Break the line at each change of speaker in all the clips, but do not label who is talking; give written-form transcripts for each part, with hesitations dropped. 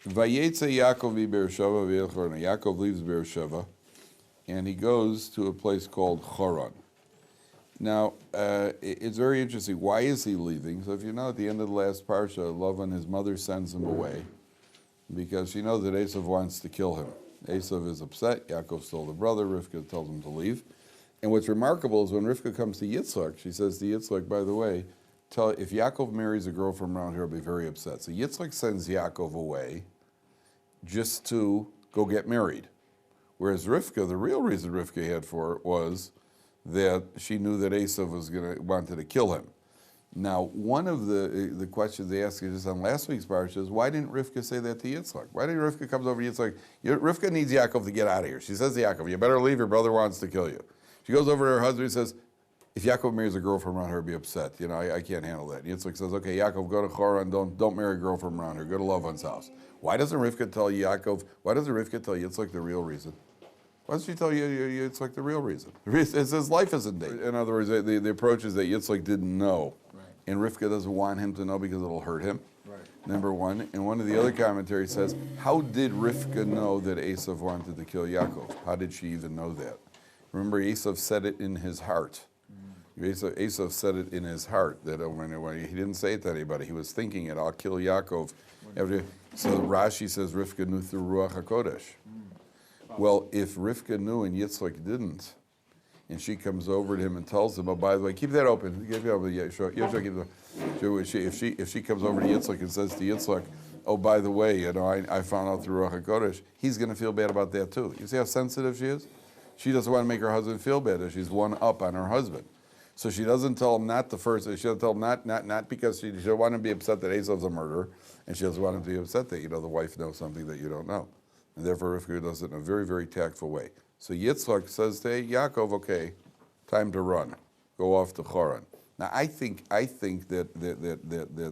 Vayeitzei Yaakov Beersheva v'Yelchorna. Yaakov leaves Beersheva, and he goes to a place called Choron. Now, it's very interesting. Why is he leaving? So if you know, at the end of the last Parsha, Lavan, his mother, sends him away because she knows that Esav wants to kill him. Esav is upset. Yaakov stole the brother. Rivka tells him to leave. And what's remarkable is when Rivka comes to Yitzchak, she says to Yitzchak, by the way, if Yaakov marries a girl from around here, I'll be very upset. So Yitzchak sends Yaakov away just to go get married. Whereas Rivka, the real reason Rivka had for it was that she knew that Esav wanted to kill him. Now, one of the questions they asked you just on last week's parsha is, why didn't Rivka say that to Yitzchak? Why didn't Rivka come over to Yitzchak? Rivka needs Yaakov to get out of here. She says to Yaakov, you better leave, your brother wants to kill you. She goes over to her husband and says, if Yaakov marries a girl from around here, I'd be upset. You know, I can't handle that. Yitzchak says, okay, Yaakov, go to Choron, don't marry a girl from around here. Go to Lavan's house. Why doesn't Rivka tell Yaakov, why doesn't Rivka tell Yitzchak the real reason? Why doesn't she tell you Yitzchak the real reason? It says life is in danger. In other words, the approach is that Yitzchak didn't know. Right. And Rivka doesn't want him to know because it'll hurt him. Right. Number one. And one of the other commentaries says, how did Rivka know that Esav wanted to kill Yaakov? How did she even know that? Remember, Esav said it in his heart. Esav said it in his heart, that when he didn't say it to anybody, he was thinking it, I'll kill Yaakov. So Rashi says Rivka knew through Ruach HaKodesh. Well, if Rivka knew and Yitzchak didn't, and she comes over to him and tells him, oh, by the way, keep that open. If she comes over to Yitzchak and says to Yitzchak, oh, by the way, you know, I found out through Ruach HaKodesh, he's going to feel bad about that too. You see how sensitive she is? She doesn't want to make her husband feel bad, as she's one up on her husband. So she doesn't tell him not the first, she doesn't tell him not because she doesn't want him to be upset that Esav's a murderer, and she doesn't want him to be upset that, you know, the wife knows something that you don't know. And therefore Rivka does it in a very, very tactful way. So Yitzchak says to Yaakov, okay, time to run. Go off to Choron. Now I think that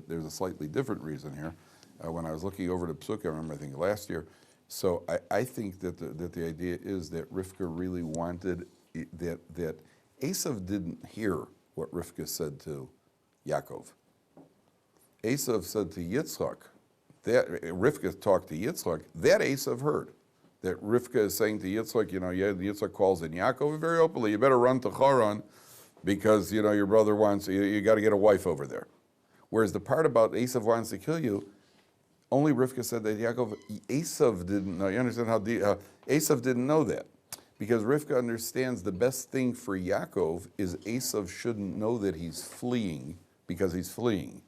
there's a slightly different reason here. When I was looking over the Psuk, I remember I think last year, so I think that the idea is that Rivka really wanted that Esav didn't hear what Rivka said to Yaakov. Esav said to Yitzchak, that Rivka talked to Yitzchak, that Esav heard. That Rivka is saying to Yitzchak, you know, Yitzchak calls in Yaakov very openly, you better run to Choron because, you know, your brother wants, you got to get a wife over there. Whereas the part about Esav wants to kill you, only Rivka said that Yaakov, Esav didn't know. You understand how Esav didn't know that? Because Rivka understands the best thing for Yaakov is Esav shouldn't know that he's fleeing because he's fleeing.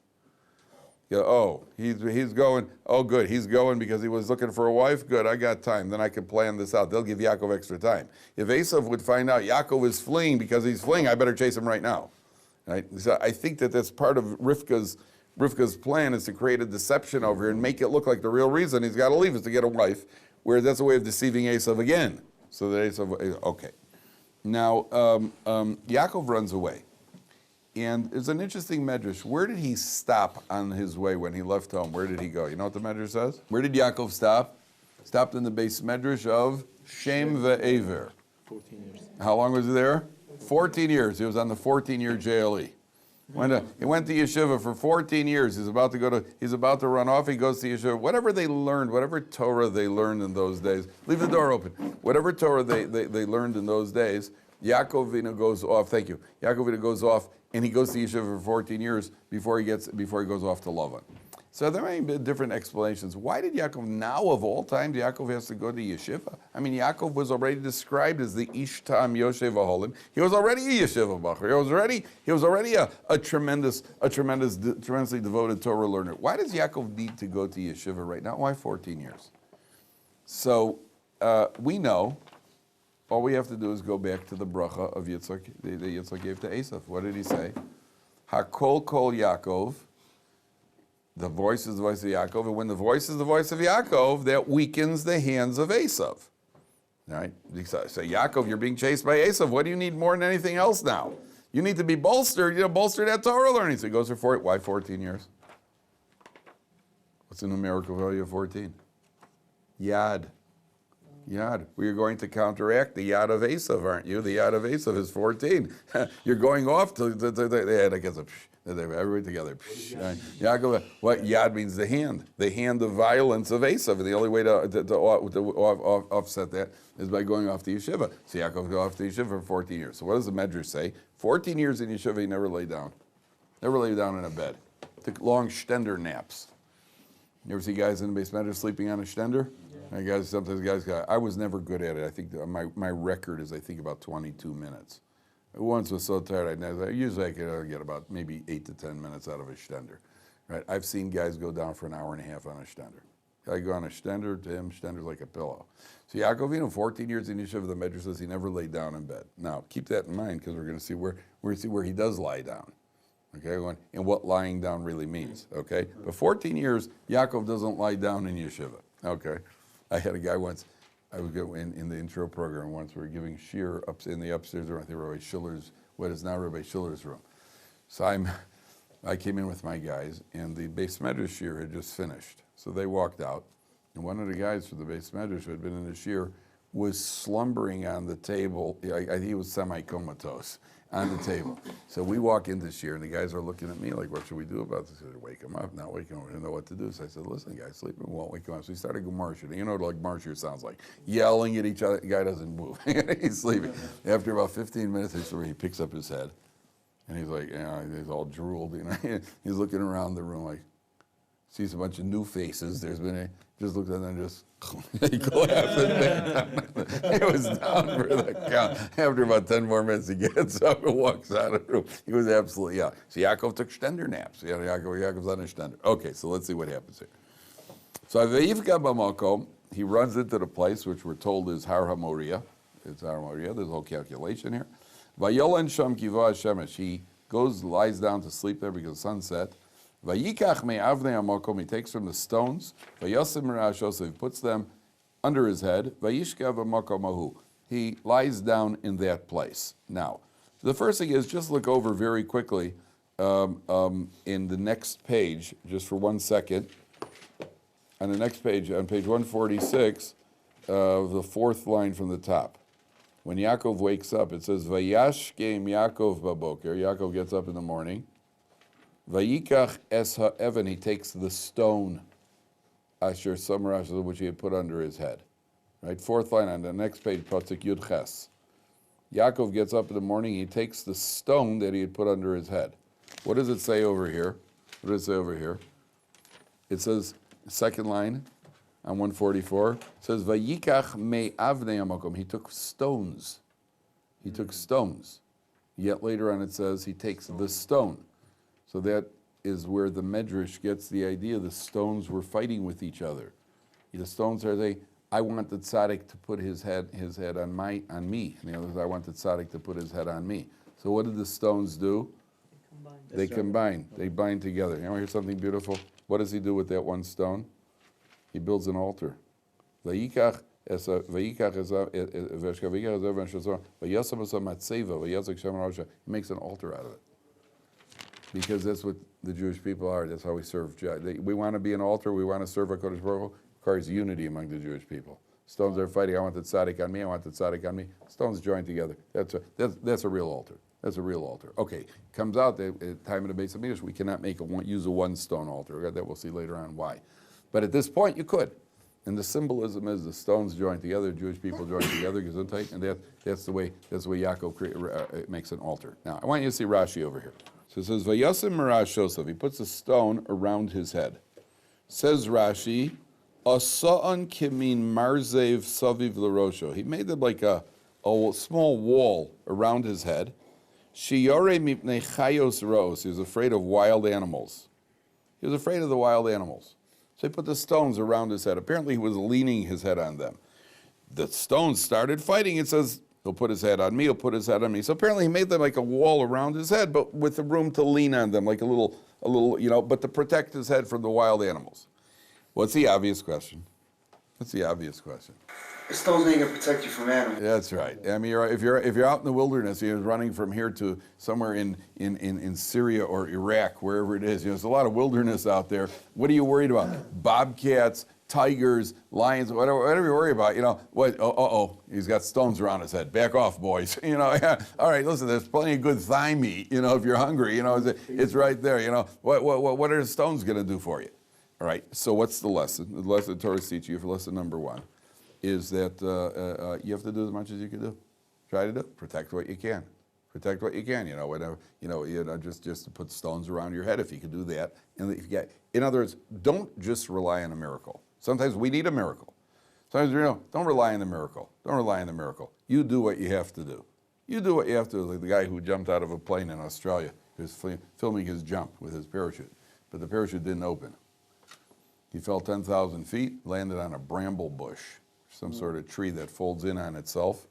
You know, oh, he's going, oh good, he's going because he was looking for a wife, good, I got time, then I can plan this out. They'll give Yaakov extra time. If Esav would find out Yaakov is fleeing because he's fleeing, I better chase him right now. Right? So I think that that's part of Rivka's plan is to create a deception over here and make it look like the real reason he's got to leave is to get a wife, whereas that's a way of deceiving Esav again. So that Esav, okay. Now, Yaakov runs away. And there's an interesting medrash. Where did he stop on his way when he left home? Where did he go? You know what the medrash says? Where did Yaakov stop? Stopped in the base medrash of Shem ve'ever.
14 years.
How long was he there? 14 years. He was on the 14-year JLE. He went to yeshiva for 14 years. He's about to run off. He goes to yeshiva. Whatever they learned, whatever Torah they learned in those days, leave the door open. Whatever Torah they learned in those days, Yaakov Avinu goes off. Thank you. Yaakov Avinu goes off, and he goes to yeshiva for 14 years before he goes off to Lavan. So there may be different explanations. Why did Yaakov, now of all times, Yaakov has to go to yeshiva? I mean, Yaakov was already described as the Ish Tam Yoshev Aholim. He was already a yeshiva bacher. He was already a tremendously devoted Torah learner. Why does Yaakov need to go to yeshiva right now? Why 14 years? So we know. All we have to do is go back to the bracha of Yitzchak that Yitzchak gave to Esav. What did he say? Hakol kol Yaakov. The voice is the voice of Yaakov, and when the voice is the voice of Yaakov, that weakens the hands of Esav. Right? So Yaakov, you're being chased by Esav. What do you need more than anything else now? You need to be bolstered. You know, bolster that Torah learning. So he goes for why 14 years? What's the numerical value of 14? Yad. Yad. Well, you're going to counteract the Yad of Esav, aren't you? The Yad of Esav is 14. You're going off to I guess Everybody together. Yaakov, what yad means? The hand of violence of Esav. And the only way to offset that is by going off to yeshiva. So Yaakov go off to yeshiva for 14 years. So what does the Medrash say? 14 years in yeshiva, he never lay down. Never lay down in a bed. Took long shtender naps. You ever see guys in the base Medrash sleeping on a shtender? Yeah. Sometimes guys go, I was never good at it. I think my record is, I think, about 22 minutes. Once was so tired, usually I could get about maybe 8 to 10 minutes out of a shtender. Right? I've seen guys go down for an hour and a half on a shtender. I go on a shtender, to him, shtender's like a pillow. So Yaakov, 14 years in yeshiva, the Medrash says he never laid down in bed. Now, keep that in mind, because we're going to see where he does lie down. Okay, and what lying down really means. Okay, but 14 years, Yaakov doesn't lie down in yeshiva. Okay, I had a guy once. I was in the intro program once. We were giving shiur in the upstairs room. I think Rabbi Schiller's, what is now Rabbi Schiller's room. So I came in with my guys, and the Beis Medrash shiur had just finished. So they walked out, and one of the guys for the Beis Medrash who had been in the shiur was slumbering on the table. He was semi-comatose on the table. So we walk into shiur, and the guys are looking at me like, what should we do about this? I said, wake him up, not wake him up. I didn't know what to do. So I said, listen, guys, sleeping won't wake him up. So we started marshing. You know what marshing sounds like? Yelling at each other. The guy doesn't move. He's sleeping. After about 15 minutes, he picks up his head, and he's like, he's all drooled. He's looking around the room like, sees a bunch of new faces. Just looked at them and just, he collapsed in bed. He was down for the count. After about 10 more minutes, he gets up and walks out of the room. He was absolutely, So Yaakov took shtender naps. Yaakov's on a shtender. Okay, so let's see what happens here. So Vayivka b'makom, he runs into the place, which we're told is Har HaMoriah. It's Har HaMoriah. There's a whole calculation here. Vayolen sham kiva shemesh. He lies down to sleep there because the sun set. Vayikach me'avnei hamakom, he takes from the stones. Vayosim ra'ashos, he puts them under his head. Vayishkav hamakom ahu, he lies down in that place. Now, the first thing is just look over very quickly in the next page, just for 1 second. On the next page, on page 146, the fourth line from the top. When Yaakov wakes up, it says Vayashkem Yaakov baboker. Yaakov gets up in the morning. Vayikach es ha'evan, he takes the stone, asher samarash, which he had put under his head. Right, fourth line on the next page, Pasuk Yud Ches. Yaakov gets up in the morning, he takes the stone that he had put under his head. What does it say over here? What does it say over here? It says, second line on 144, it says, Vayikach me'avnei hamakom, he took stones. He took stones. Yet later on it says he takes the stone. So that is where the Medrash gets the idea the stones were fighting with each other. The stones are saying, I want the tzaddik to put his head on me. And the others, I want the tzaddik to put his head on me. So what did the stones do? They combine. They bind together. You want to hear something beautiful? What does he do with that one stone? He builds an altar. He makes an altar out of it. Because that's what the Jewish people are. That's how we serve. We want to be an altar. We want to serve HaKadosh Baruch Hu. Requires unity among the Jewish people. Stones are fighting. I want the tzaddik on me. I want the tzaddik on me. Stones join together. That's a real altar. That's a real altar. Okay, comes out that at the time of the Beis Hamikdash, we cannot use a one stone altar. That we'll see later on why. But at this point, you could. And the symbolism is the stones join together, Jewish people join together, Gesundheit, and that's the way Yaakov makes an altar. Now, I want you to see Rashi over here. So it says, Vayasim Marashosov, he puts a stone around his head. Says Rashi, Asa'an kimin marzev saviv l'rosho. He made it like a small wall around his head. Shiyore mipnei chayos ros. He was afraid of wild animals. He was afraid of the wild animals. So he put the stones around his head. Apparently he was leaning his head on them. The stones started fighting. It says, he'll put his head on me, he'll put his head on me. So apparently he made them like a wall around his head, but with the room to lean on them, like a little, but to protect his head from the wild animals. What's the obvious question? What's the obvious question?
The stones ain't gonna protect you from animals.
That's right. I mean, if you're out in the wilderness, you're running from here to somewhere in Syria or Iraq, wherever it is. There's a lot of wilderness out there. What are you worried about? Bobcats, tigers, lions, whatever you worry about, he's got stones around his head. Back off, boys. All right, listen, there's plenty of good thigh meat, if you're hungry, it's right there, what are the stones going to do for you? All right, so what's the lesson? The lesson the Torah teaches you for lesson number 1 is that you have to do as much as you can do. Try to do, protect what you can. Protect what you can, whatever, just to put stones around your head if you can do that. And if you get, in other words, don't just rely on a miracle. Sometimes we need a miracle. Sometimes, don't rely on the miracle. Don't rely on the miracle. You do what you have to do. You do what you have to do. Like the guy who jumped out of a plane in Australia, he was filming his jump with his parachute, but the parachute didn't open. He fell 10,000 feet, landed on a bramble bush, some sort of tree that folds in on itself,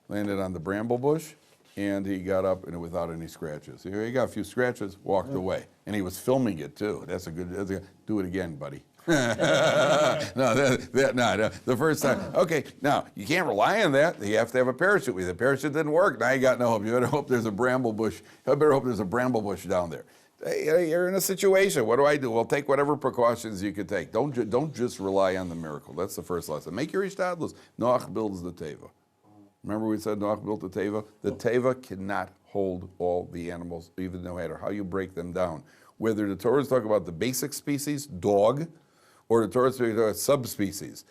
landed on the bramble bush, and he got up and without any scratches. He got a few scratches, walked away. And he was filming it too. Do it again, buddy. The first time. Okay, now, you can't rely on that. You have to have a parachute with you. The parachute didn't work. Now you got no hope. You better hope there's a bramble bush. You better hope there's a bramble bush down there. Hey, you're in a situation. What do? Well, take whatever precautions you can take. Don't just rely on the miracle. That's the first lesson. Make your ishtadlus. Noach builds the teva. Remember we said Noach built the teva? The teva cannot hold all the animals, even no matter how you break them down. Whether the Torah is talking about the basic species, dog, or the Torah is talking about subspecies,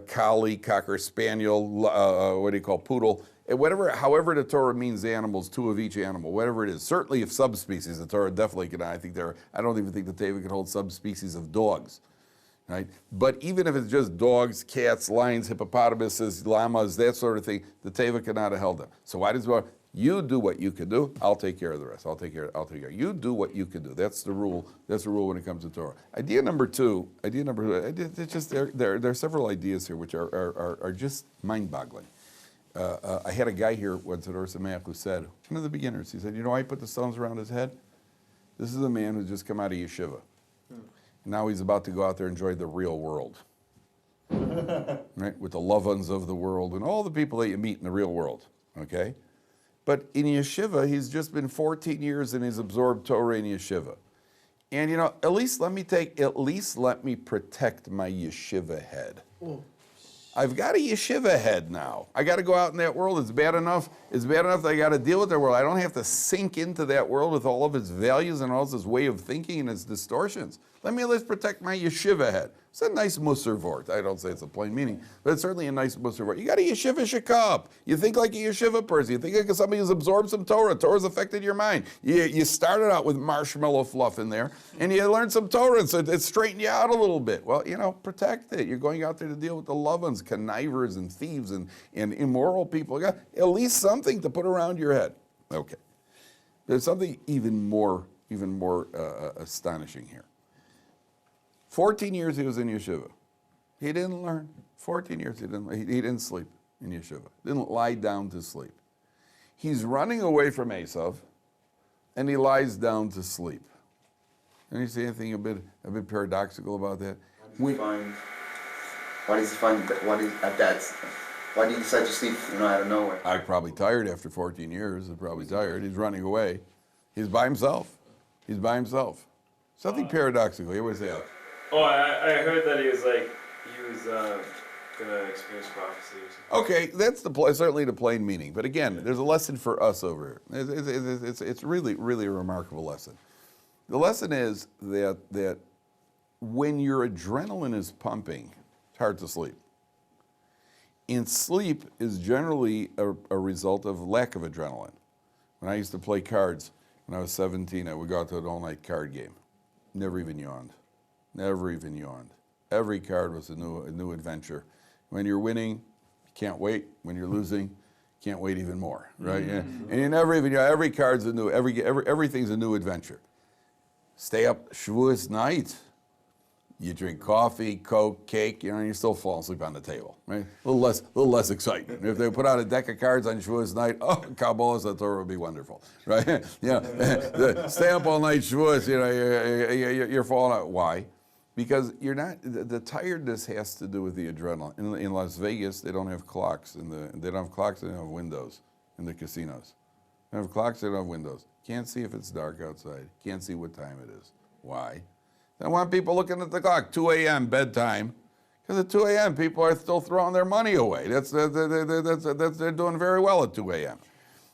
collie, cocker spaniel, poodle, however the Torah means the animals, 2 of each animal, whatever it is. Certainly if subspecies, the Torah definitely can, I don't even think the teva can hold subspecies of dogs. Right? But even if it's just dogs, cats, lions, hippopotamuses, llamas, that sort of thing, the teva cannot have held them. So why does you do what you can do? I'll take care of the rest. I'll take care. You do what you can do. That's the rule. That's the rule when it comes to Torah. Idea number two. It's just there are several ideas here which are just mind-boggling. I had a guy here once at Or Sameach who said, one of the beginners, he said, why he put the stones around his head? This is a man who's just come out of yeshiva. Now he's about to go out there and enjoy the real world, right? With the loved ones of the world and all the people that you meet in the real world, okay? But in yeshiva, he's just been 14 years and he's absorbed Torah in yeshiva. And at least let me protect my yeshiva head. I've got a yeshiva head now. I got to go out in that world. It's bad enough that I got to deal with that world. I don't have to sink into that world with all of its values and all of its way of thinking and its distortions. Let me at least protect my yeshiva head. It's a nice musar vort. I don't say it's a plain meaning, but it's certainly a nice musar vort. You got a yeshiva shakab. You think like a yeshiva person. You think like somebody who's absorbed some Torah. Torah's affected your mind. You started out with marshmallow fluff in there, and you learned some Torah, and so it straightened you out a little bit. Well, protect it. You're going out there to deal with the loved ones, connivers and thieves and immoral people. You got at least something to put around your head. Okay. There's something even more astonishing here. 14 years he was in yeshiva. He didn't learn. 14 years he didn't sleep in yeshiva. Didn't lie down to sleep. He's running away from Esav, and he lies down to sleep. Can you see anything a bit paradoxical about that?
Why did he decide to sleep, out of nowhere?
I'm probably tired after 14 years. He's probably tired. He's running away. He's by himself. Something paradoxical. You always say that.
Oh, I heard that he was gonna experience prophecy or something.
Okay, that's certainly the plain meaning. But again, there's a lesson for us over here. It's really, really a remarkable lesson. The lesson is that when your adrenaline is pumping, it's hard to sleep. And sleep is generally a result of lack of adrenaline. When I used to play cards when I was 17, I would go out to an all-night card game. Never even yawned. Every card was a new adventure. When you're winning, you can't wait. When you're losing, you can't wait even more, right? Mm-hmm. And you never even, every card's a new, everything's a new adventure. Stay up Shavuos night. You drink coffee, Coke, cake, and you still fall asleep on the table, right? A little less exciting. If they put out a deck of cards on Shavuos night, Kabbalah Torah would be wonderful, right? Stay up all night Shavuos, you're falling out. Why? Because you're not. The tiredness has to do with the adrenaline. In Las Vegas, they don't have clocks. They don't have clocks. They don't have windows in the casinos. They don't have clocks. They don't have windows. Can't see if it's dark outside. Can't see what time it is. Why? I want people looking at the clock, 2 a.m. bedtime. Because at 2 a.m. people are still throwing their money away. They're doing very well at 2 a.m.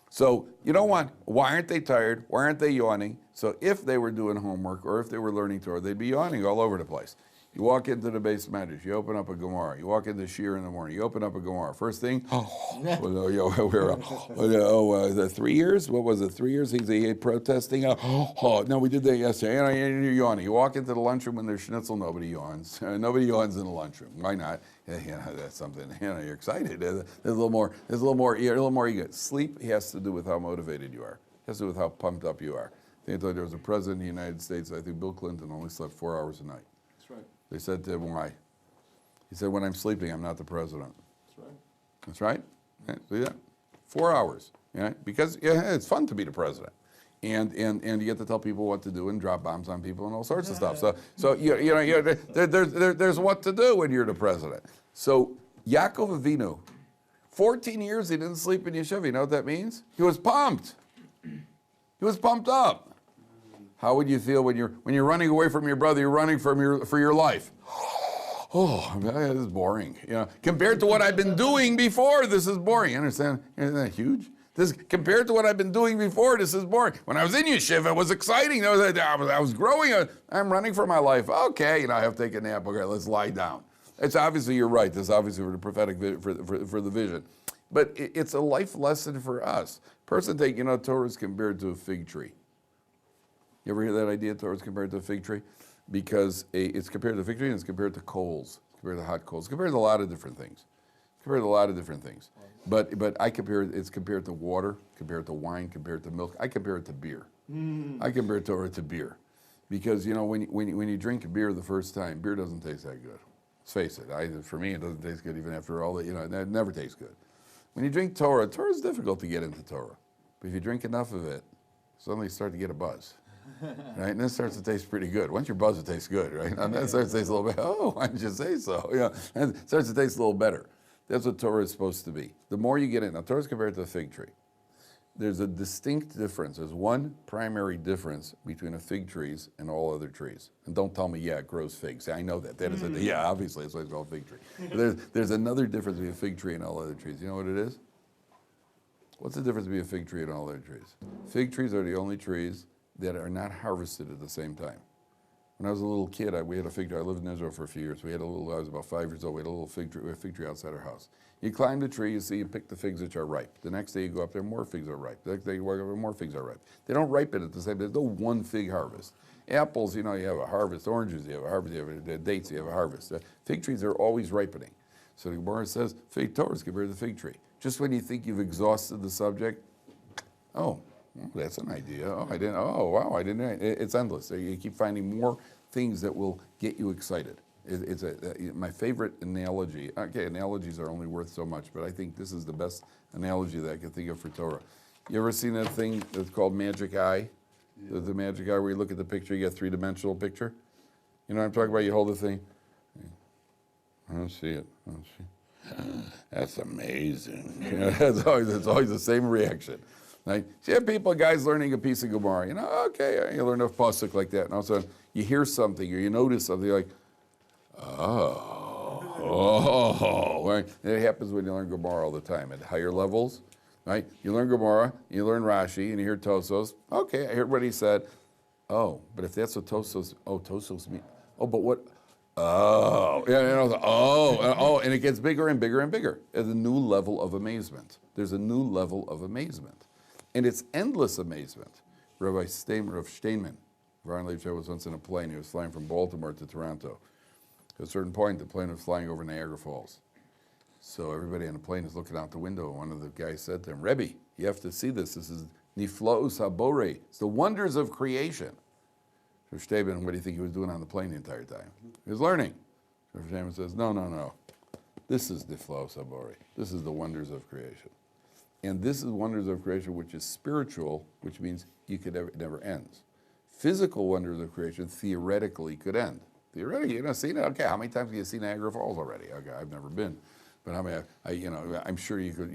So you don't want, why aren't they tired? Why aren't they yawning? So if they were doing homework or if they were learning Torah, they'd be yawning all over the place. You walk into the base medrash, you open up a Gemara. You walk into Shir in the morning, you open up a Gemara. First thing, 3 years? What was it, 3 years? He's protesting. No, we did that yesterday. And you're yawning. You walk into the lunchroom when there's schnitzel, nobody yawns. Nobody yawns in the lunchroom. Why not? That's something, you're excited. There's a little more ego. Sleep has to do with how motivated you are. It has to do with how pumped up you are. I think there was a president of the United States, I think Bill Clinton, only slept 4 hours a night.
That's right.
They said to him, why? He said, when I'm sleeping, I'm not the president.
That's right.
That's right. Yeah, see that? 4 hours. Yeah, because it's fun to be the president, and you get to tell people what to do and drop bombs on people and all sorts of stuff. So there's what to do when you're the president. So Yaakov Avinu, 14 years he didn't sleep in yeshiva. You know what that means? He was pumped. He was pumped up. How would you feel when you're running away from your brother? You're running for your life. Oh, this is boring. Compared to what I've been doing before, this is boring. You understand? Isn't that huge? Compared to what I've been doing before, this is boring. When I was in yeshiva, it was exciting. I was growing. I'm running for my life. Okay, I have to take a nap. Okay, let's lie down. It's obviously, you're right. This is obviously for the prophetic, for the vision. But it's a life lesson for us. Person take, Torah is compared to a fig tree. You ever hear that idea, Torah is compared to a fig tree? Because it's compared to a fig tree and it's compared to coals. It's compared to hot coals. It's compared to a lot of different things. But it's compared to water, compared to wine, compared to milk. I compare it to beer. I compare Torah to beer. Because, when you drink beer the first time, beer doesn't taste that good. Let's face it. For me, it doesn't taste good even after all that, it never tastes good. When you drink Torah is difficult to get into Torah. But if you drink enough of it, suddenly you start to get a buzz. Right? And then it starts to taste pretty good. Once you're buzzed, it tastes good, right? And then it starts to taste a little bit, why didn't you say so? And it starts to taste a little better. That's what Torah is supposed to be. The more you get in, now Torah is compared to a fig tree. There's a distinct difference. There's one primary difference between a fig tree and all other trees. And don't tell me, it grows figs. I know that. That is obviously, that's why it's called a fig tree. There's another difference between a fig tree and all other trees. You know what it is? What's the difference between a fig tree and all other trees? Fig trees are the only trees that are not harvested at the same time. When I was a little kid, we had a fig tree. I lived in Israel for a few years. I was about 5 years old. We had a little fig tree outside our house. You climb the tree, you pick the figs which are ripe. The next day you go up there, more figs are ripe. The next day you walk up there, more figs are ripe. They don't ripen at the same time. There's no one fig harvest. Apples, you have a harvest. Oranges, you have a harvest. You have dates, you have a harvest. Fig trees are always ripening. So the Gemara says, fig Torah is compared to the fig tree. Just when you think you've exhausted the subject, that's an idea. I didn't. It's endless. You keep finding more things that will get you excited. It's my favorite analogy. Okay, analogies are only worth so much, but I think this is the best analogy that I can think of for Torah. You ever seen that thing that's called magic eye? Yeah. The magic eye where you look at the picture, you get a three-dimensional picture? You know what I'm talking about? You hold the thing. I don't see it. That's amazing. It's always the same reaction. Right? So you have guys learning a piece of Gemara. You learn a pasuk like that, and all of a sudden you hear something or you notice something, you're like, right? And it happens when you learn Gemara all the time at higher levels, right? You learn Gemara, you learn Rashi, and you hear Tosos. Okay, I heard what he said. Oh, but if that's what Tosos means. Oh, but what? And it gets bigger and bigger and bigger. There's a new level of amazement. And it's endless amazement. Rabbi Steinman, Ron Leibscher was once in a plane. He was flying from Baltimore to Toronto. At a certain point, the plane was flying over Niagara Falls. So everybody on the plane is looking out the window. One of the guys said to him, Rabbi, you have to see this. This is Niflaos HaBorei. It's the wonders of creation. So Steinman, what do you think he was doing on the plane the entire time? He was learning. So Steinman says, no. This is Niflaos HaBorei. This is the wonders of creation. And this is wonders of creation, which is spiritual, which means it never ends. Physical wonders of creation theoretically could end. Theoretically, seen it. Okay, how many times have you seen Niagara Falls already? Okay, I've never been, but I'm sure you could.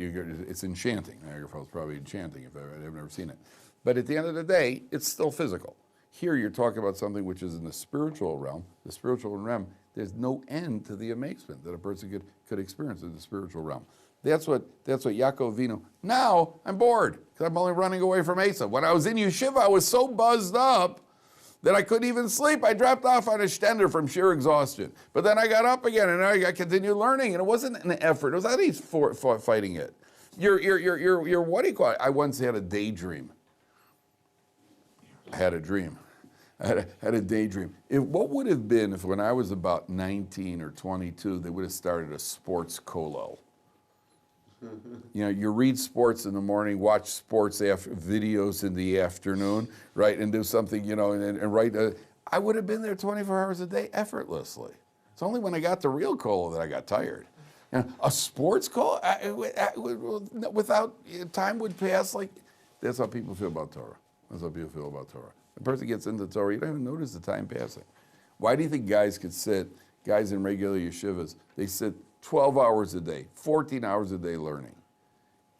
It's enchanting. Niagara Falls is probably enchanting if I've never seen it. But at the end of the day, it's still physical. Here you're talking about something which is in the spiritual realm. The spiritual realm, there's no end to the amazement that a person could experience in the spiritual realm. That's what Yaakov Avinu. Now I'm bored because I'm only running away from Esav. When I was in yeshiva, I was so buzzed up that I couldn't even sleep. I dropped off on a stender from sheer exhaustion. But then I got up again and I continued learning, and it wasn't an effort. It was not he's fighting it. You're what do you call it? I once had a daydream. I had a dream. I had a daydream. What would have been if when I was about 19 or 22, they would have started a sports kollel? You know, you read sports in the morning, watch sports videos in the afternoon, right, and do something, you know, and write. I would have been there 24 hours a day effortlessly. It's only when I got the real kollel that I got tired. You know, a sports call, without time would pass. Like that's how people feel about Torah. That's how people feel about Torah. The person gets into Torah, you don't even notice the time passing. Why do you think guys in regular yeshivas, they sit 12 hours a day, 14 hours a day learning?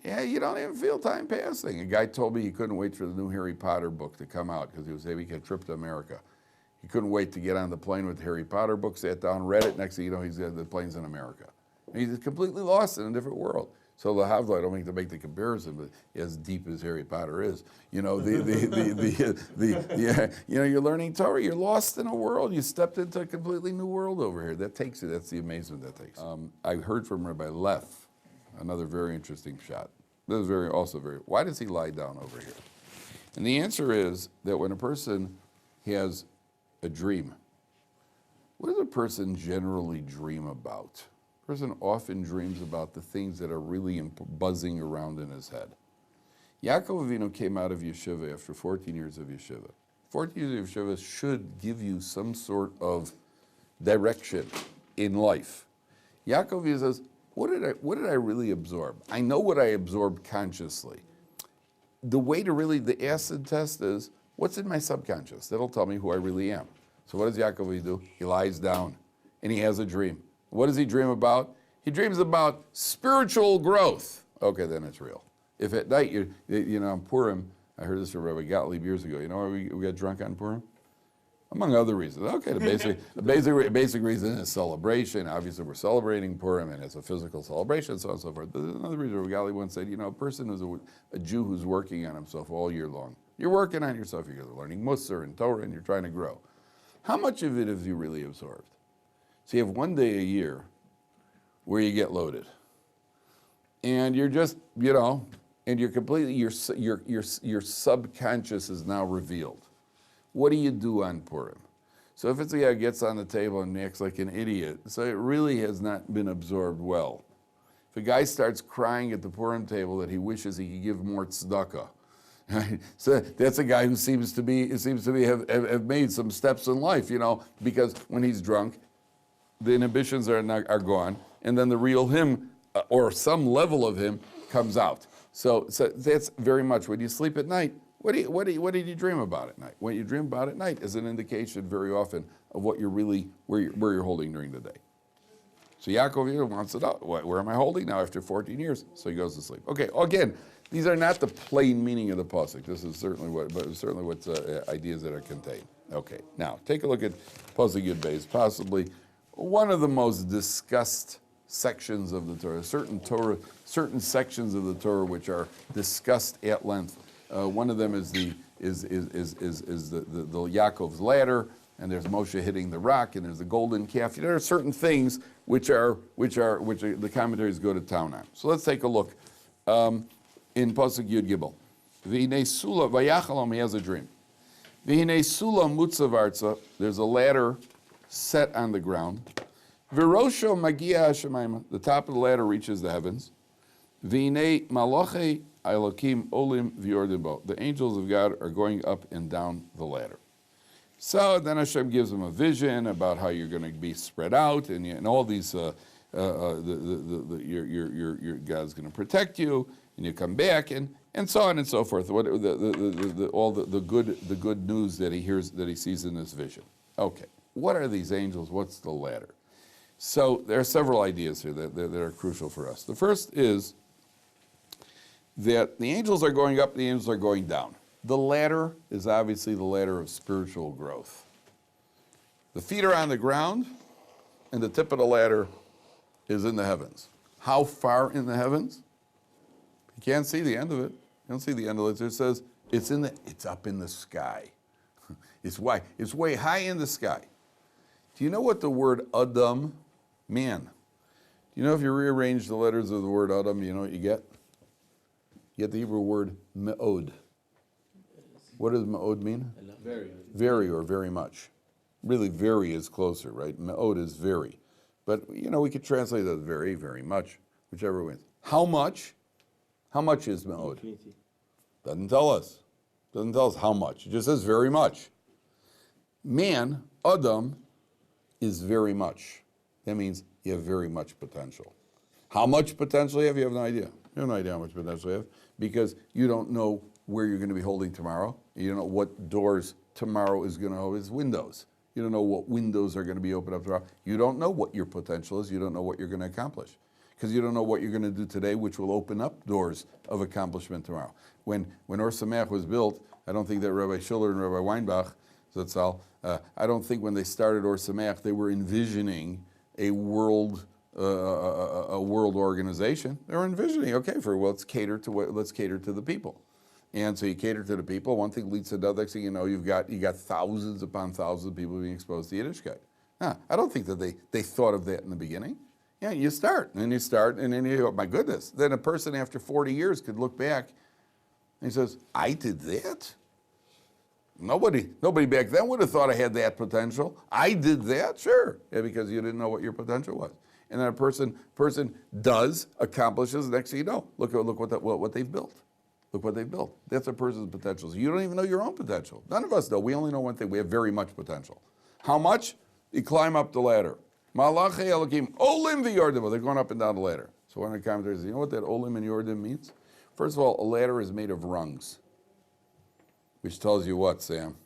Yeah, you don't even feel time passing. A guy told me he couldn't wait for the new Harry Potter book to come out because he was having a trip to America. He couldn't wait to get on the plane with the Harry Potter book, sat down, read it. Next thing you know, the plane's in America. And he's completely lost in a different world. So the Havla, I don't mean to make the comparison, but as deep as Harry Potter is, you know, you're learning Torah, you're lost in a world, you stepped into a completely new world over here. That takes you, that's the amazement that takes. I heard from Rabbi Leff, another very interesting shot. This is why does he lie down over here? And the answer is that when a person has a dream, what does a person generally dream about? A person often dreams about the things that are really buzzing around in his head. Yaakov Avinu came out of yeshiva after 14 years of yeshiva. 14 years of yeshiva should give you some sort of direction in life. Yaakov Avinu says, what did I really absorb? I know what I absorbed consciously. The way to really, the acid test is, what's in my subconscious? That'll tell me who I really am. So what does Yaakov Avinu do? He lies down and he has a dream. What does he dream about? He dreams about spiritual growth. Okay, then it's real. If at night, you know, on Purim, I heard this from Rabbi Gottlieb years ago. You know why we got drunk on Purim? Among other reasons. Okay, the basic reason is celebration. Obviously, we're celebrating Purim, and it's a physical celebration, so on and so forth. But there's another reason. Rabbi Gottlieb once said, you know, a person is a Jew who's working on himself all year long. You're working on yourself. You're learning Musar and Torah, and you're trying to grow. How much of it have you really absorbed? So you have one day a year where you get loaded, and you're just, you know, and you're completely, your subconscious is now revealed. What do you do on Purim? So if it's a guy who gets on the table and acts like an idiot, so it really has not been absorbed well. If a guy starts crying at the Purim table that he wishes he could give more tzedakah, so that's a guy who seems to have made some steps in life, you know, because when he's drunk, the inhibitions are gone, and then the real him, or some level of him, comes out. So that's very much when you sleep at night. What did you dream about at night? What you dream about at night is an indication very often of what you're really where you're holding during the day. So Yaakov wants to know, where am I holding now after 14 years? So he goes to sleep. Okay, again, these are not the plain meaning of the pasuk. This is certainly what's ideas that are contained. Okay, now take a look at pasuk Yud Beis, possibly one of the most discussed sections of the Torah. Certain sections of the Torah which are discussed at length. One of them is the Yaakov's ladder, and there's Moshe hitting the rock, and there's the golden calf. There are certain things which the commentaries go to town on. So let's take a look in pasuk Yud Gimel. V'hinei sula vayachalom, he has a dream. V'hinei sula mutzav arza, there's a ladder set on the ground. V'rosho magia hashemayim, the top of the ladder reaches the heavens. V'hinei malachei Elokim olim v'yordim bo, the angels of God are going up and down the ladder. So then Hashem gives them a vision about how you're going to be spread out, and all these, your God's going to protect you, and you come back, and so on and so forth. All the good news that he hears, that he sees in this vision. Okay, what are these angels? What's the ladder? So there are several ideas here that are crucial for us. The first is that the angels are going up, the angels are going down. The ladder is obviously the ladder of spiritual growth. The feet are on the ground, and the tip of the ladder is in the heavens. How far in the heavens? You can't see the end of it. You don't see the end of it. It says it's up in the sky. It's way high in the sky. Do you know what the word Adam, man? Do you know if you rearrange the letters of the word Adam, you know what you get? You get the Hebrew word me'od. What does me'od mean?
Very.
Very or very much. Really, very is closer, right? Me'od is very. But, you know, we could translate that very, very much, whichever way. How much? How much is me'od? Doesn't tell us. Doesn't tell us how much. It just says very much. Man, Adam, is very much. That means you have very much potential. How much potential you have? You have no idea. You have no idea how much potential you have because you don't know where you're going to be holding tomorrow. You don't know what doors tomorrow is going to open. It's windows. You don't know what windows are going to be opened up tomorrow. You don't know what your potential is. You don't know what you're going to accomplish because you don't know what you're going to do today, which will open up doors of accomplishment tomorrow. When Or Sameach was built, I don't think that Rabbi Schuller and Rabbi Weinbach, I don't think when they started Or Sameach they were envisioning a world organization. They were envisioning, okay, let's cater to the people. And so you cater to the people. One thing leads to another. Next thing you know, you got thousands upon thousands of people being exposed to Yiddishkeit. I don't think that they thought of that in the beginning. Yeah, you start, and then you go, my goodness. Then a person after 40 years could look back and he says, I did that? Nobody back then would have thought I had that potential. I did that, sure. Yeah, because you didn't know what your potential was. And then a person accomplishes, next thing you know, look what they've built. Look what they've built. That's a person's potential. So you don't even know your own potential. None of us know. We only know one thing. We have very much potential. How much? You climb up the ladder. Malachei Elokim, Olim v'Yordim. They're going up and down the ladder. So one of the commentators says, you know what that Olim and Yordim means? First of all, a ladder is made of rungs. Which tells you what, Sam?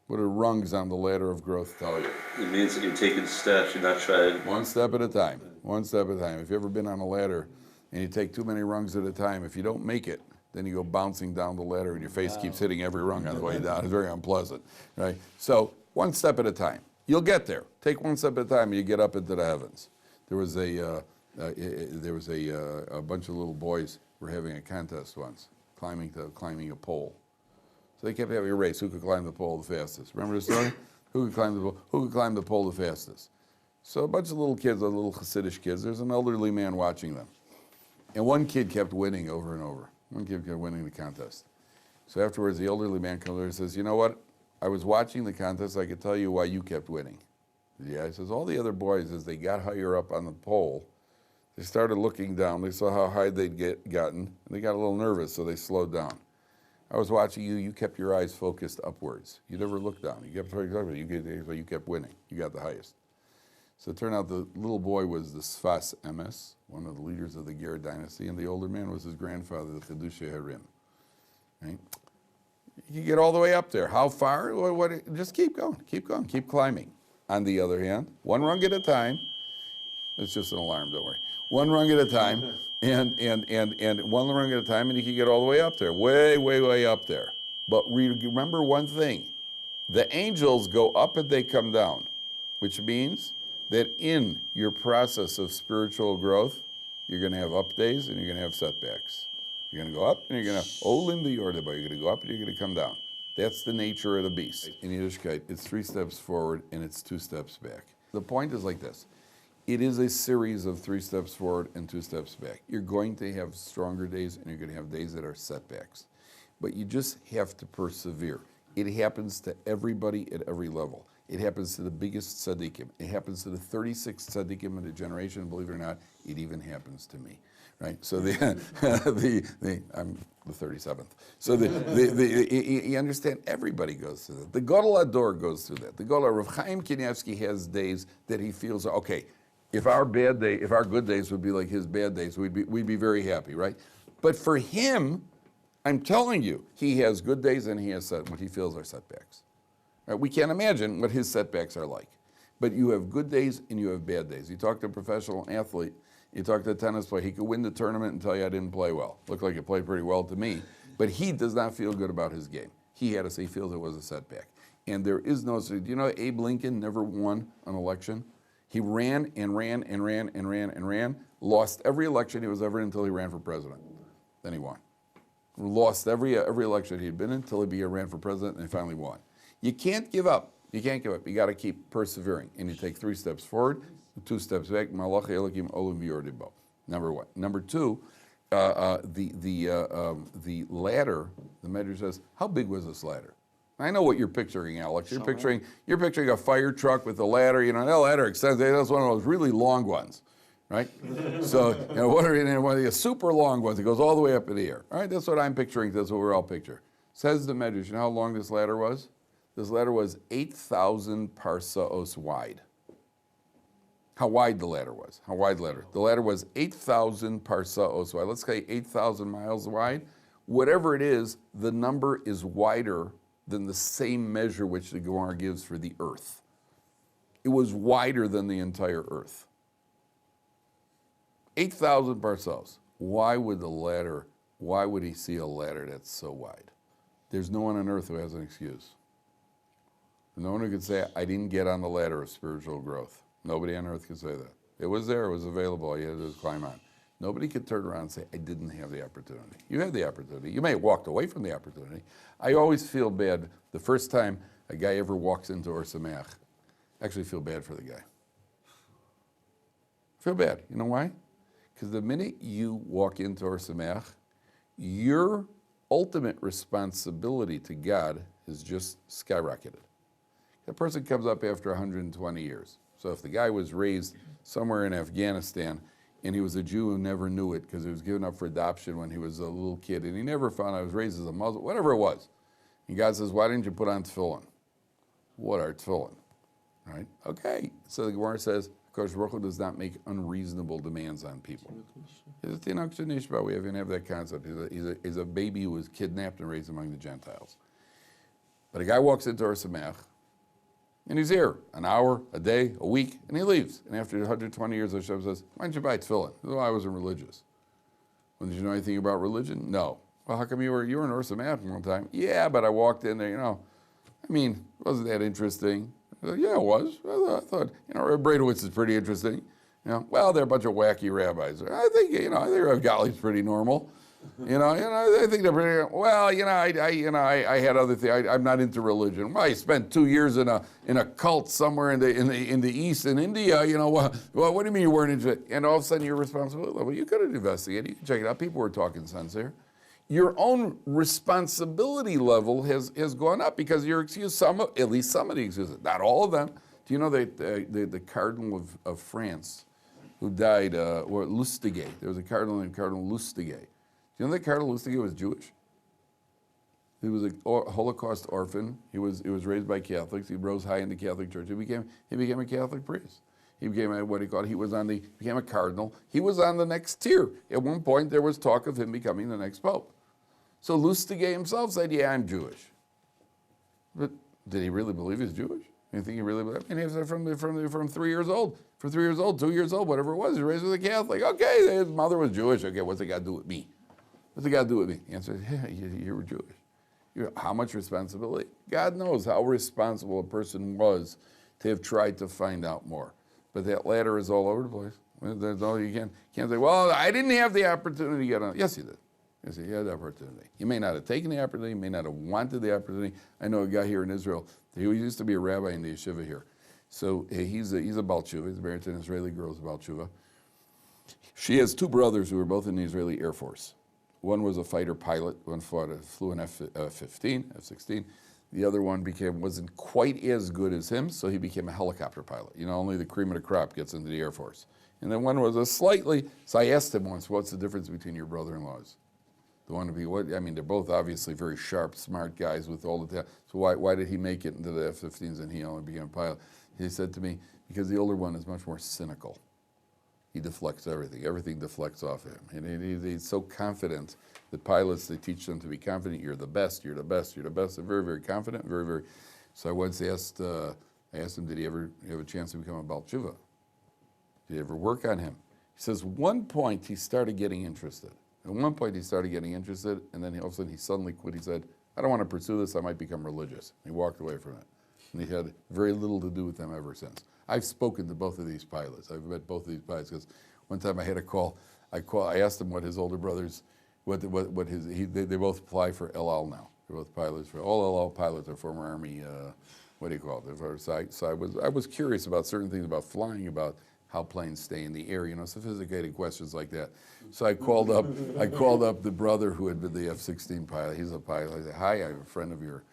What do rungs on the ladder of growth tell you?
It means that you're taking steps, you're not trying.
One step at a time. One step at a time. If you've ever been on a ladder and you take too many rungs at a time, if you don't make it, then you go bouncing down the ladder and your face keeps hitting every rung on the way down. It's very unpleasant, right? So one step at a time. You'll get there. Take one step at a time and you get up into the heavens. There was a bunch of little boys were having a contest once, climbing a pole. So they kept having a race. Who could climb the pole the fastest? Remember the story? Who could climb the pole the fastest? So a bunch of little kids, little Hasidic kids. There's an elderly man watching them, and one kid kept winning over and over. One kid kept winning the contest. So afterwards, the elderly man comes over and says, "You know what? I was watching the contest. I could tell you why you kept winning." Yeah, he says all the other boys, as they got higher up on the pole, they started looking down. They saw how high they'd gotten, and they got a little nervous, so they slowed down. I was watching you. You kept your eyes focused upwards. You never looked down. You kept focused upwards. You kept winning. You got the highest. So it turned out the little boy was the Sfas Emes, one of the leaders of the Ger dynasty, and the older man was his grandfather, the Chedushay Harim. Right? You get all the way up there. How far? Just keep going. Keep climbing. On the other hand, one rung at a time. It's just an alarm. Don't worry. One rung at a time. And one rung at a time, and you can get all the way up there, way up there. But remember one thing: the angels go up and they come down, which means that in your process of spiritual growth, you're going to have up days and you're going to have setbacks. You're going to go up and you're going to olim v'yordeba. You're going to go up and you're going to come down. That's the nature of the beast. In Yiddishkeit, it's 3 steps forward and it's 2 steps back. The point is like this. It is a series of 3 steps forward and 2 steps back. You're going to have stronger days and you're going to have days that are setbacks. But you just have to persevere. It happens to everybody at every level. It happens to the biggest tzaddikim. It happens to the 36 tzaddikim in a generation. Believe it or not, it even happens to me. Right? So I'm the 37th. So you understand, everybody goes through that. The Gadol Ador goes through that. The Gadol Rav Chaim Kanievsky has days that he feels, okay, if our good days would be like his bad days, we'd be very happy, right? But for him, I'm telling you, he has good days and he has what he feels are setbacks. Right? We can't imagine what his setbacks are like. But you have good days and you have bad days. You talk to a professional athlete, you talk to a tennis player, he could win the tournament and tell you I didn't play well. Looked like he played pretty well to me. But he does not feel good about his game. He feels it was a setback. And there is no, do you know Abe Lincoln never won an election? He ran and ran and ran and ran and ran, lost every election he was ever in until he ran for president. Then he won. Lost every election he'd been in until he ran for president and he finally won. You can't give up. You can't give up. You got to keep persevering. And you take 3 steps forward, 2 steps back. Malach Elokim Olam V'Yordei. Number one. Number two, the ladder, the Medrash says, how big was this ladder? I know what you're picturing, Alex. You're picturing a fire truck with a ladder. You know, that ladder extends. That's one of those really long ones, right? So, you know, one of the super long ones. It goes all the way up in the air. All right, that's what I'm picturing. That's what we're all picturing. Says the Medrash. You know how long this ladder was? This ladder was 8,000 parsaos wide. How wide the ladder was? How wide the ladder? The ladder was 8,000 parsaos wide. Let's say 8,000 miles wide. Whatever it is, the number is wider than the same measure which the Gemara gives for the earth. It was wider than the entire earth. 8,000 parsaos. Why would he see a ladder that's so wide? There's no one on earth who has an excuse. No one who could say, I didn't get on the ladder of spiritual growth. Nobody on earth could say that. It was there, it was available, all you had to do was climb on. Nobody could turn around and say, I didn't have the opportunity. You had the opportunity. You may have walked away from the opportunity. I always feel bad the first time a guy ever walks into Or Sameach. I actually feel bad for the guy. Feel bad. You know why? Because the minute you walk into Or Sameach, your ultimate responsibility to God is just skyrocketed. That person comes up after 120 years. So if the guy was raised somewhere in Afghanistan and he was a Jew who never knew it because he was given up for adoption when he was a little kid and he never found out he was raised as a Muslim, whatever it was. And God says, why didn't you put on tefillin? What are tefillin? Right? Okay. So the Gemara says, Kosh Baruch Hu does not make unreasonable demands on people. He's a Tinok Shenishba. We even have that concept. He's a baby who was kidnapped and raised among the Gentiles. But a guy walks into Or Sameach, and he's here an hour, a day, a week, and he leaves. And after 120 years, Hashem says, why didn't you buy tefillin? Well, I wasn't religious. Well, did you know anything about religion? No. Well, how come you were in Or Sameach one time? Yeah, but I walked in there, wasn't that interesting? Yeah, it was. I thought, Bradowitz is pretty interesting. Well, they're a bunch of wacky rabbis. I think Rav Gali's pretty normal. I think they're pretty. Well, I had other things. I'm not into religion. Well, I spent 2 years in a cult somewhere in the East in India. Well, what do you mean you weren't into it? And all of a sudden you're responsible. Well, you could have investigated. You can check it out. People were talking sense there. Your own responsibility level has gone up because your excuse, at least some of the excuses, not all of them. Do you know that the Cardinal of France, who died, or Lustiger, there was a cardinal named Cardinal Lustiger. Do you know that Cardinal Lustiger was Jewish? He was a Holocaust orphan. He was raised by Catholics. He rose high in the Catholic Church. He became a Catholic priest. He became became a cardinal. He was on the next tier. At one point, there was talk of him becoming the next pope. So Lustiger himself said, yeah, I'm Jewish. But did he really believe he's Jewish? You think he really believed? He was from 3 years old. From 3 years old, 2 years old, whatever it was, he was raised as a Catholic. Okay, his mother was Jewish. Okay, what's it got to do with me? What's it got to do with me? The answer is, yeah, you were Jewish. How much responsibility? God knows how responsible a person was to have tried to find out more. But that ladder is all over the place. You can't say, well, I didn't have the opportunity to get on. Yes, you did. Yes, you had the opportunity. You may not have taken the opportunity. You may not have wanted the opportunity. I know a guy here in Israel. He used to be a rabbi in the yeshiva here. So he's a Baal Tshuva. He's married to an Israeli girl who's a Baal Tshuva. She has 2 brothers who were both in the Israeli Air Force. One was a fighter pilot. One flew an F-15, F-16. The other one wasn't quite as good as him, so he became a helicopter pilot. Only the cream of the crop gets into the Air Force. And then one was so I asked him once, what's the difference between your brother-in-laws? They're both obviously very sharp, smart guys with all the talent. So why did he make it into the F-15s and he only became a pilot? He said to me, because the older one is much more cynical. He deflects everything. Everything deflects off him. And he's so confident. The pilots, they teach them to be confident. You're the best, you're the best, you're the best. They're very, very confident, very, very. So I once asked him, did he ever have a chance to become a Baal Tshuva? Did he ever work on him? He says, one point he started getting interested. At one point, he started getting interested, and then all of a sudden he suddenly quit. He said, I don't want to pursue this. I might become religious. He walked away from it. And he had very little to do with them ever since. I've spoken to both of these pilots. I've met both of these pilots because one time I had a call. I asked him what his older brothers, they both fly for El Al now. They're both pilots. All El Al pilots are former Army, what do you call it? So I was curious about certain things about flying, about how planes stay in the air, sophisticated questions like that. So I called up the brother who had been the F-16 pilot. He's a pilot. I said, hi, I'm a friend of your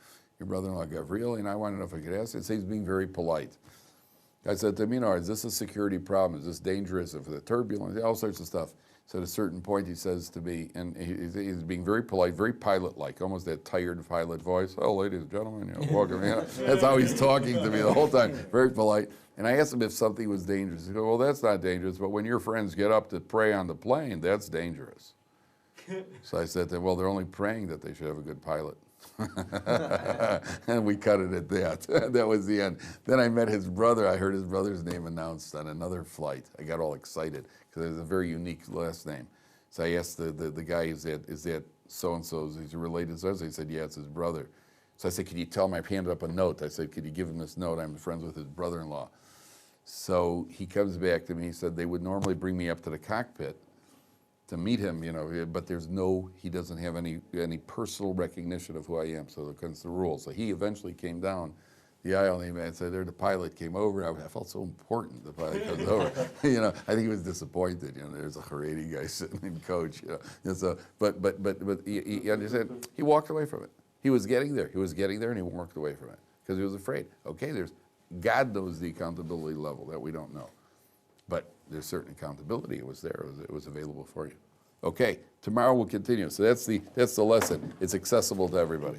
brother-in-law, Gavrili, and I want to know if I could ask. He's being very polite. I said to him, is this a security problem? Is this dangerous? If the turbulence, all sorts of stuff. So at a certain point, he says to me, and he's being very polite, very pilot-like, almost that tired pilot voice. Oh, ladies and gentlemen, welcome. That's how he's talking to me the whole time, very polite. And I asked him if something was dangerous. He goes, well, that's not dangerous, but when your friends get up to pray on the plane, that's dangerous. So I said to him, well, they're only praying that they should have a good pilot. And we cut it at that. That was the end. Then I met his brother. I heard his brother's name announced on another flight. I got all excited because it was a very unique last name. So I asked the guy, is that so-and-so? Is he related to us? He said, yeah, it's his brother. So I said, could you tell him? I handed up a note. I said, could you give him this note? I'm friends with his brother-in-law. So he comes back to me. He said, they would normally bring me up to the cockpit to meet him, but he doesn't have any personal recognition of who I am, so that's the rule. So he eventually came down the aisle and said, the pilot came over. I felt so important, the pilot comes over. I think he was disappointed. There's a Haredi guy sitting in coach. So, but he understood. He walked away from it. He was getting there. And he walked away from it because he was afraid. Okay, God knows the accountability level that we don't know. But there's certain accountability. It was there. It was available for you. Okay, tomorrow we'll continue. So that's the lesson. It's accessible to everybody.